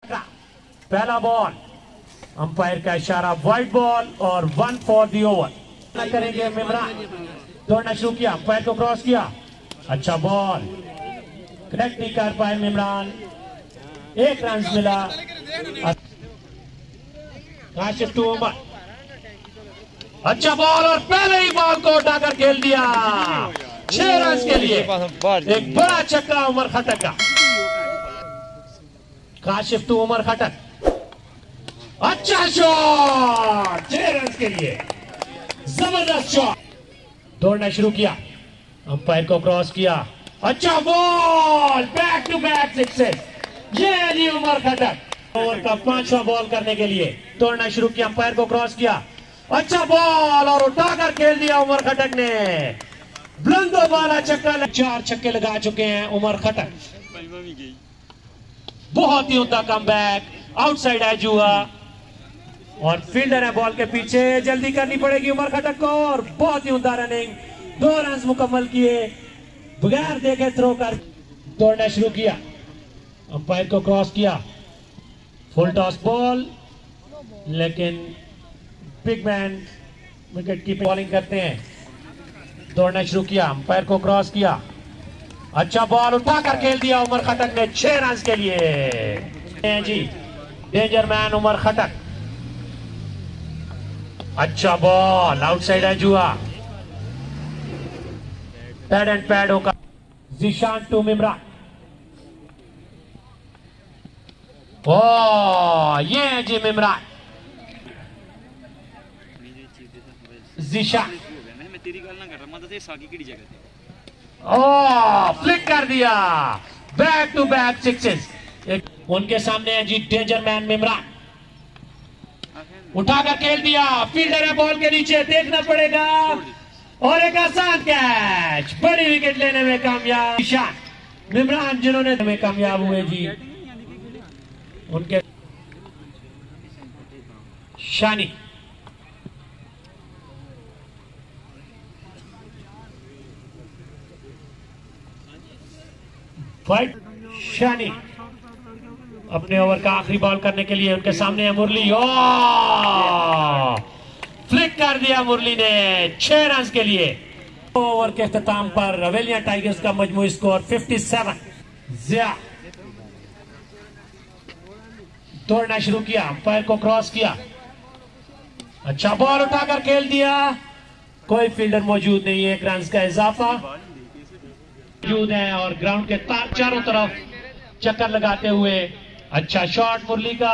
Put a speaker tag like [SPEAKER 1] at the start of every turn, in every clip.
[SPEAKER 1] पहला ball, umpire का इशारा वाइड बॉल और 1 फॉर दी ओवर करेंगे इमरान। दौड़ना शुरू किया, अंपायर को क्रॉस किया, अच्छा बॉल कनेक्ट नहीं कर पाए इमरान, 1 रन मिला। काशिफ टू उमर, अच्छा बॉल और पहले ही बॉल को उठाकर खेल दिया, 6 रन के लिए एक बड़ा छक्का उमर खटक का। काशिफ टू उमर खटक, अच्छा शॉट, 6 रन के लिए जबरदस्त शॉट। दौड़ना शुरू किया, अंपायर को क्रॉस किया, अच्छा ball, back to back sixes, ये जी उमर खटक। ओवर का 5वां बॉल करने के लिए दौड़ना शुरू किया, अंपायर को क्रॉस किया, अच्छा बॉल और उठाकर खेल दिया उमर खटक ने, बुलंदो वाला छक्का। 4 छक्के लगा चुके हैं उमर खटक, बहुत ही उमदा कमबैक, आउटसाइड एज हुआ और फील्डर है बॉल के पीछे, जल्दी करनी पड़ेगी उमर खटक को और बहुत ही उमदा रनिंग, 2 रन मुकम्मल किए बगैर देखे थ्रो कर। दौड़ना शुरू किया, अंपायर को क्रॉस किया, फुल टॉस बॉल, लेकिन बिग मैन विकेट की बॉलिंग करते हैं। दौड़ना शुरू किया, अंपायर को क्रॉस किया, अच्छा बॉल उठाकर खेल दिया उमर खटक ने, 6 रन के लिए जी डेंजर मैन उमर खटक। अच्छा बॉल आउटसाइड एज हुआ, पैड एंड पैड होगा। जिशान टू इमरान, ओ ये है जी इमरान, जिशान फ्लिक कर दिया, बैक टू बैक सिक्सेस। उनके सामने है जी डेंजर मैन इमरान, उठाकर खेल दिया, फील्डर है बॉल के नीचे, देखना पड़ेगा और एक आसान कैच, बड़ी विकेट लेने में कामयाब निशान इमरान, जिन्होंने में कामयाब हुए जी। उनके शानी, फाइट शानी अपने ओवर का आखिरी बॉल करने के लिए, उनके सामने है मुरली, फ्लिक कर दिया मुरली ने, 6 रन के लिए। ओवर के इख्तिताम पर रवेलिया टाइगर्स का मजमूई स्कोर 57। जिया दौड़ना शुरू किया, अंपायर को क्रॉस किया, अच्छा बॉल उठाकर खेल दिया, कोई फील्डर मौजूद नहीं है, 1 रन का इजाफा मौजूद है और ग्राउंड के चारों तरफ चक्कर लगाते हुए अच्छा शॉट मुरली का,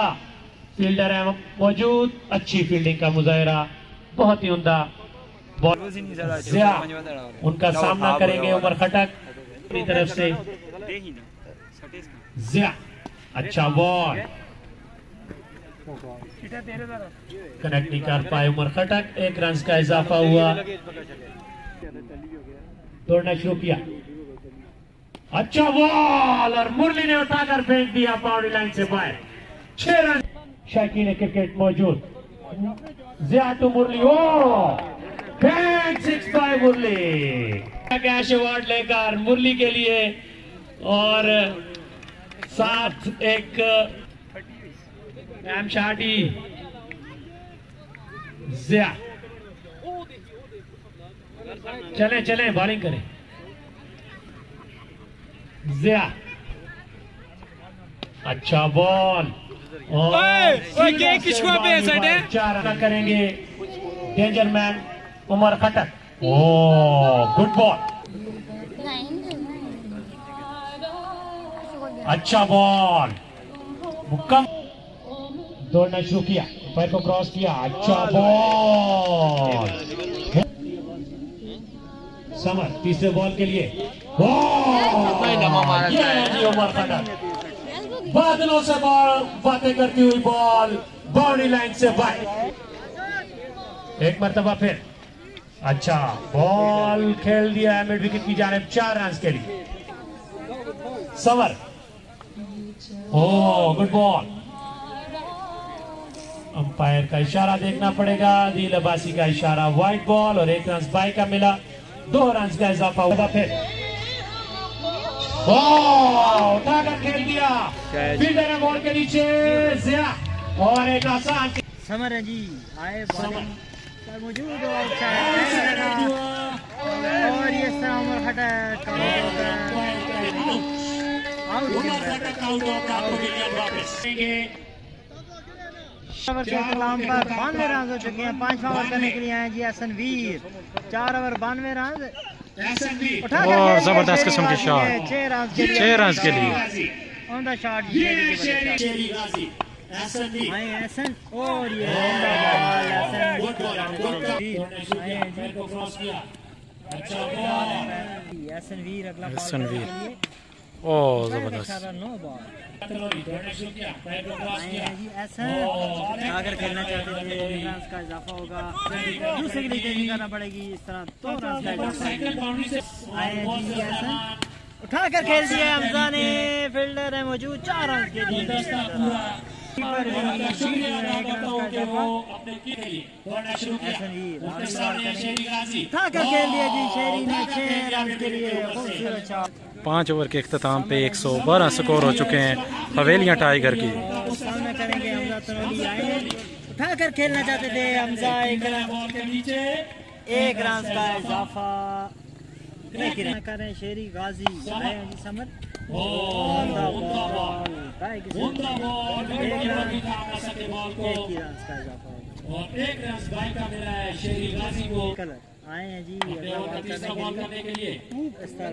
[SPEAKER 1] फील्डर है मौजूद, अच्छी फील्डिंग का मुजाहरा, बहुत ही उम्दा बॉल। जिया उनका सामना करेंगे उमर खटक अपनी तरफ से, जिया अच्छा बॉल कनेक्ट नहीं कर पाए उमर खटक, 1 रन का इजाफा हुआ। दौड़ना शुरू किया, अच्छा बॉल और मुरली ने उठाकर फेंक दिया बाउंड्री लाइन से बाहर, 6 रन। शौकीन क्रिकेट मौजूद, जिया टू मुरली, फेंक 6 बाय मुरली, कैश अवार्ड लेकर मुरली के लिए और साथ एक एम शादी। जिया चले चले बॉलिंग करें, जिया अच्छा बॉल और 4 रन करेंगे डेंजर मैन उमर खटक, गुड बॉल, अच्छा बॉल मुकम्मल। दौड़ना शुरू किया, पैर को क्रॉस किया, अच्छा बॉल, समर तीसरे बॉल के लिए, उमर खटक बादलों से बॉल बातें करती हुई बॉल बाउंड्री लाइन से बाहर, एक मरतबा फिर अच्छा बॉल खेल दिया मिड विकेट की जानिब, 4 रन के लिए। समर गुड बॉल, अंपायर का इशारा देखना पड़ेगा, दिल अब्बासी का इशारा वाइड बॉल और 1 रन बाई का मिला, 2 रन का इजाफा हुआ। फिर उठाकर खेल दिया, फील्डर है बॉल के नीचे जिया, और एक आसान
[SPEAKER 2] समर है जी आए बॉलिंग मौजूद हो, अच्छा और ये उमर खटक कलाम पर 92 रन हो चुके हैं। 5 ओवर करने के लिए आए जी एहसनवीर, 4 ओवर 92 रन।
[SPEAKER 3] और जबरदस्त किस्म के शॉट, 6 रन के लिए
[SPEAKER 2] ऑन द शॉट एहसन, और ये एहसनवीर अगला
[SPEAKER 3] एहसनवीर, ओ जबरदस्त
[SPEAKER 2] अगर खेलना चाहते थे रन का इजाफा होगा, दूसरे के लिए चेंजिंग करना पड़ेगी। इस तरह 2 रन का इजाफा उठा कर खेल दिया हमजा ने, फील्डर है मौजूद 4 रन के लिए। उठा कर खेल दिया जी शेरी ने, 6 रन के लिए खूबसूरत शॉट।
[SPEAKER 3] 5 ओवर के इख्तिताम पे 112 स्कोर हो चुके हैं हवेलियां टाइगर की।
[SPEAKER 2] सामने करेंगे हमजा तनोली आए, उठा कर खेलना चाहते थे हमजा, 1 रन का इजाफा करें। शेरी गाजी आए हैं जी समर, कलर आए हैं जी करने के लिए। इस तरह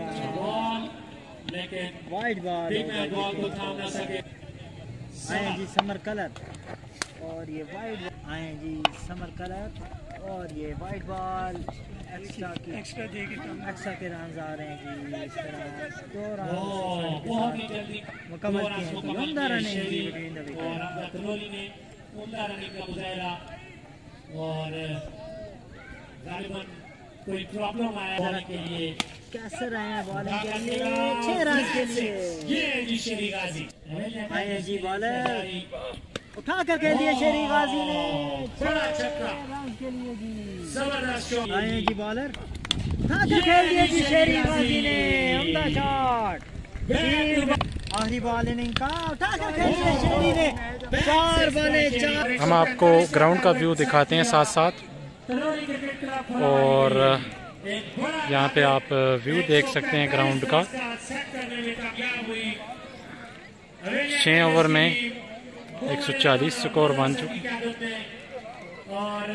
[SPEAKER 2] वाइट बॉल आए हैं जी समर कलर, और ये वाइट आए हैं जी समर कलर, और ये वाइट बॉल एक्स्ट्रा के रन आ रहे हैं जी। इस तरह 2 रन मुकम्मल किए हैं, उम्दा रन है जी
[SPEAKER 1] और कोई प्रॉब्लम आया के लिए
[SPEAKER 2] कैसे रहे हैं बॉलिंग के लिए, 6 रन के लिए आए हैं जी बॉलर, उठा कर खेल दिया शेरी गाजी ने, 6 रन के लिए जी। आए हैं जी बॉलर, उठा कर खेल दिया जी शेरी गाजी ने, उम्दा शॉट। आखिरी बॉल इनिंग का, उठा कर खेल दिया शेरी ने, 4 बॉलें 4।
[SPEAKER 3] हम आपको ग्राउंड का व्यू दिखाते हैं साथ साथ, और यहाँ पे आप व्यू देख सकते हैं ग्राउंड का। 6 ओवर में 140 स्कोर बन चुके।
[SPEAKER 1] और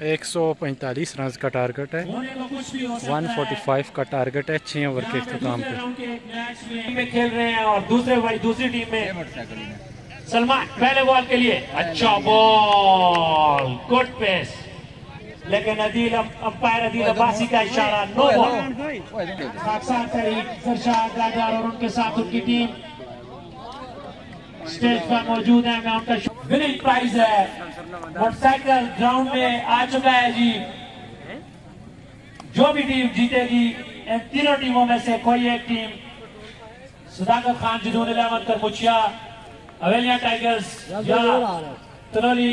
[SPEAKER 3] 145 रन का टारगेट है, 145 का टारगेट है 6 ओवर के इख्तिताम पे।
[SPEAKER 1] खेल रहे हैं, और दूसरी टीम में सलमान पहले बॉल के लिए अच्छा बॉल, गुड पेस, लेकिन अंपायर अदील अब्बासी का इशारा नो बॉल। और उनके साथ उनकी टीम स्टेज पर मौजूद है। मैं उनका विनिंग प्राइज है मोटरसाइकिल ग्राउंड में आ चुका है जी। जो भी टीम जीतेगी इन तीनों टीमों में से कोई एक टीम, सुधाकर खान जुनून इलेवन करमुचिया, हवेलियां टाइगर्स या तनोली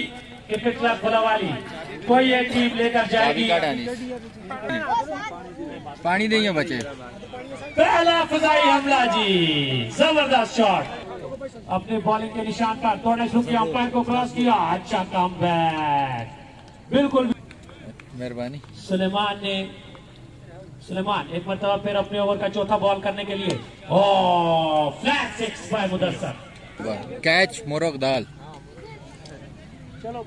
[SPEAKER 1] क्रिकेट क्लब कोलावाली, कोई एक टीम लेकर जाएगी।
[SPEAKER 4] पानी देंगे बचे।
[SPEAKER 1] पहला फजाई हमला जी, जबरदस्त शॉट, अपने बॉलिंग के निशान पर थोड़े शुरू किया, अंपायर को क्रॉस किया, अच्छा कमबैक, बिल्कुल
[SPEAKER 4] मेहरबानी।
[SPEAKER 1] सुलेमान एक मरतबा फिर अपने ओवर का चौथा बॉल करने के लिए, ओ फ्लैट 6 बाय मुदस्सर,
[SPEAKER 4] कैच मोरग दाल।
[SPEAKER 2] चलो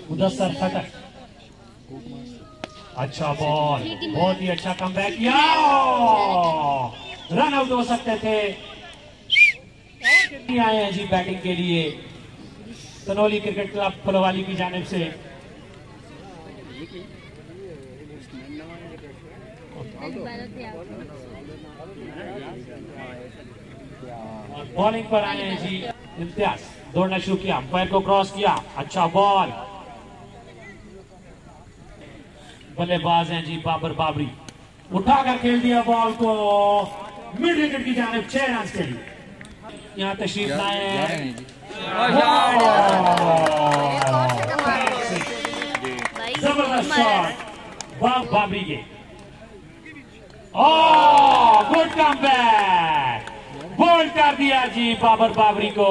[SPEAKER 1] मुदस्सर खटक, अच्छा बॉल, बहुत ही अच्छा कमबैक किया, रन आउट हो सकते थे। आए हैं जी बैटिंग के लिए तनोली क्रिकेट क्लब कोलावाली की जानिब से। बॉलिंग पर आए हैं जी इम्तियाज, दौड़ना शुरू किया, अंपायर को क्रॉस किया, अच्छा बॉल, बल्लेबाज हैं जी बाबर बाबरी, उठाकर खेल दिया बॉल को मिड विकेट की जानिब 6 रन के लिए। यहाँ तशरीफ लाए हैं जबरदस्त शॉट बाबरी के। गुड कमबैक, बोल्ड कर दिया जी बाबर बाबरी को।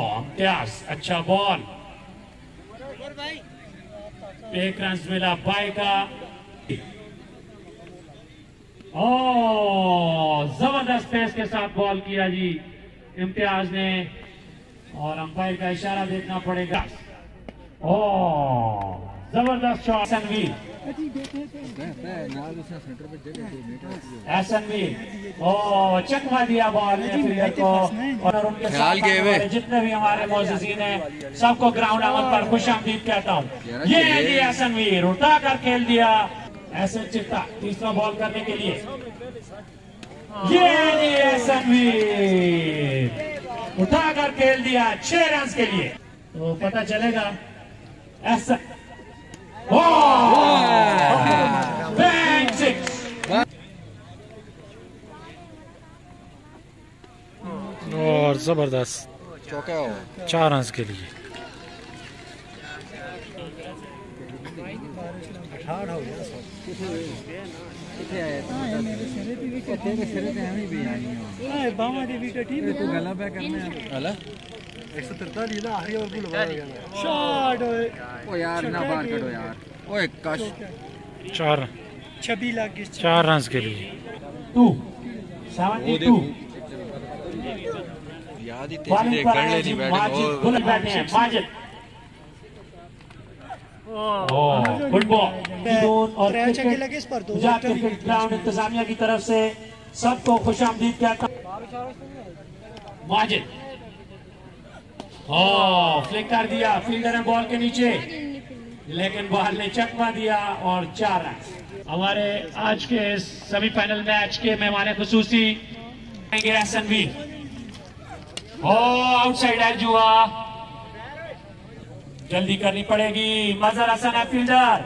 [SPEAKER 1] इम्तियाज, अच्छा बॉल, 1 रन मिला बाई का। जबरदस्त पेस के साथ बॉल किया जी इम्तियाज ने, और अंपायर का इशारा देखना पड़ेगा। जबरदस्त शॉट सनवीर, चकमा दिया बॉल ने फील्डर को, और उनके साथ जितने भी हमारे मौजूदीन हैं सबको ग्राउंड लेवल पर खुशामदीद कहता हूँ। ये है जी एहसनवीर, उठाकर खेल दिया एहसन चिट्टा तीसरा बॉल करने के लिए। ये है जी एहसनवीर, उठाकर खेल दिया 6 रन के लिए। तो पता चलेगा एहसन। Bang 6।
[SPEAKER 3] और जबरदस्त 4 रन के लिए।
[SPEAKER 4] ओए काश
[SPEAKER 3] 4 रन के लिए।
[SPEAKER 1] 72
[SPEAKER 4] याद ही तेज कर ले नहीं
[SPEAKER 1] बैठे हैं माजिद। फुटबॉल और क्रिकेट ग्राउंड इंतजामिया की तरफ से सबको खुशामदीद कहता हूं। माजिद फ्लिक कर दिया फील्डर ने बॉल के नीचे, लेकिन बॉल ने चकमा दिया और 4 रन। हमारे आज के सेमीफाइनल मैच के मेहमान खुसूसी एहसनवीर। आउटसाइड एज हुआ, जल्दी करनी पड़ेगी। मजहर हसन है fielder.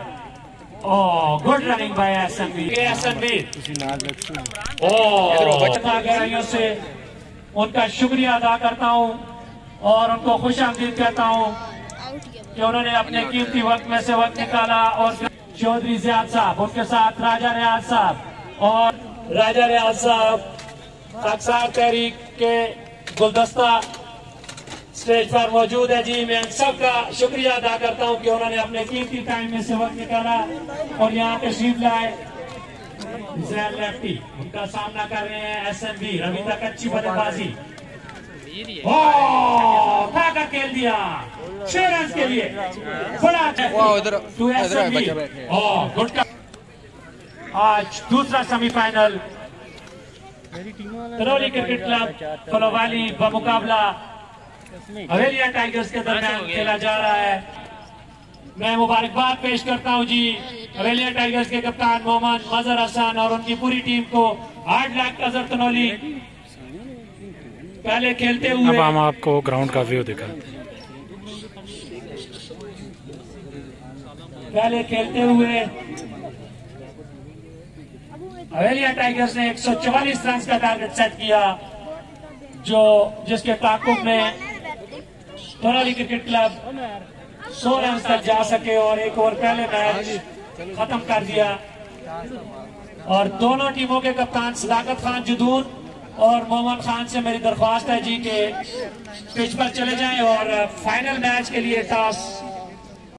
[SPEAKER 1] Good running by Ehsanveer. गहराइयों से उनका शुक्रिया अदा करता हूं और उनको खुशामदीद कहता हूं कि उन्होंने अपने कीमती वक्त में से वक्त निकाला। और चौधरी ज़ियाद साहब, उनके साथ राजा रियाज साहब, और राजा रियाज साहब अक्सर तहरीक के गुलदस्ता स्टेज पर मौजूद है जी। मैं सबका शुक्रिया अदा करता हूं कि उन्होंने अपने कीमती टाइम में से वक्त निकाला और यहाँ तशरीफ लाए। लेफ्टी उनका सामना कर रहे हैं एहसनवीर, अभी तक अच्छी बल्लेबाजी। उठाकर खेल दिया 6 रन के लिए। गुड। आज दूसरा semifinal Karauli cricket club Phalowali बमुकाबला हवेलिया टाइगर्स के दरमियान खेला जा रहा है। मैं मुबारकबाद पेश करता हूं जी हवेलिया टाइगर्स के कप्तान मोहम्मद मजहर हसन और उनकी पूरी टीम को। हार्ड लक अजहर तनौली पहले खेलते हुए।
[SPEAKER 3] अब हम आपको ग्राउंड का व्यू दिखाते हैं।
[SPEAKER 1] पहले खेलते हुए हवेलिया टाइगर्स ने 144 रन का टारगेट सेट किया, जिसके ताकुब में करौली क्रिकेट क्लब 100 रन तक जा सके और एक ओवर पहले मैच खत्म कर दिया। और दोनों टीमों के कप्तान सदाकत खान जुदून और मोहम्मद खान से मेरी दरख्वास्त है जी के पिच पर चले जाएं और फाइनल मैच के लिए टॉस